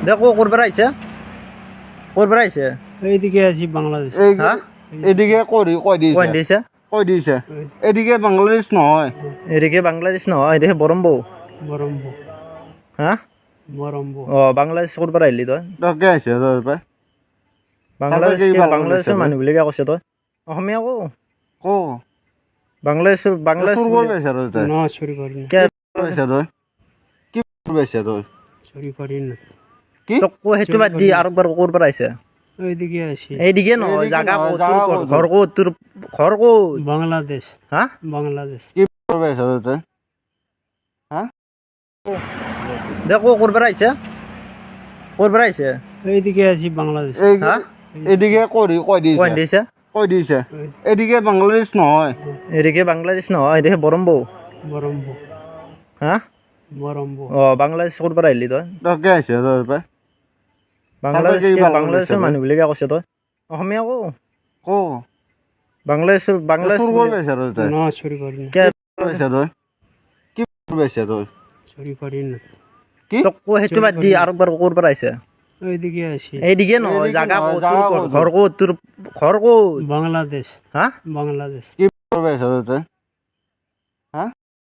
দেখো করবার আইছে করবার আইছে এইদিকে আছি বাংলাদেশ। হ্যাঁ এদিকে কই কোন দিছে দিছে এদিকে বাংলাদেশ নহয় এদিকে বাংলাদেশ নহয় এদিকে বরম্বো বরম্বু হ্যাঁ বরম্বু ও বাংলাদেশ করবার আইলি তই তাকে আছে তই পাই বাংলাদেশ তারপরে কি বাংলাদেশ বাংলাদেশের হবে? মানুহ বুলি কৈছে তই অসমীয়া কো কো বাংলাদেশ বাংলাদেশ সুর করবে তই না চুরি করি না, কে করবে তই কি করবে তই চুরি করি না। কি তো কো হেতু বাদ দি আর একবার করবার আইছে এইদিকে আছি এইদিকে নহয় এইদিকে জাগা নহয়, কো জাগা তোর কো ঘর কো তোর ঘর কো বাংলাদেশ হ্যাঁ বাংলাদেশ। কি করবে তই দেখো করবার আইছে এইদিকে আছি বাংলাদেশ। হ্যাঁ এদিকে কোন কই দিছে দিছে এদিকে বাংলাদেশ নহয় এদিকে বাংলাদেশ নহয় এদিকে বরম্বো বরম্বু হ্যাঁ বরম্বু ও বাংলাদেশ করবার আইলি তই তাকে আছে তই পাই বাংলাদেশ তারপরে কি বাংলাদেশের বাংলাদেশ মানুহ বুলি কৈছে তই অসমীয়া কো কো বাংলাদেশ বাংলাদেশ সুর করবে তই না চুরি করি না, কে করবে তই কি করবে তই চুরি করি না। কি তো কো হেতু বাদ দি আর একবার করবার আইছে এইদিকে আছি এইদিকে নহয় এইদিকে জাগা নহয়, কো জাগা তোর কো ঘর কো তোর ঘর কো বাংলাদেশ হ্যাঁ বাংলাদেশ। কি করবে তই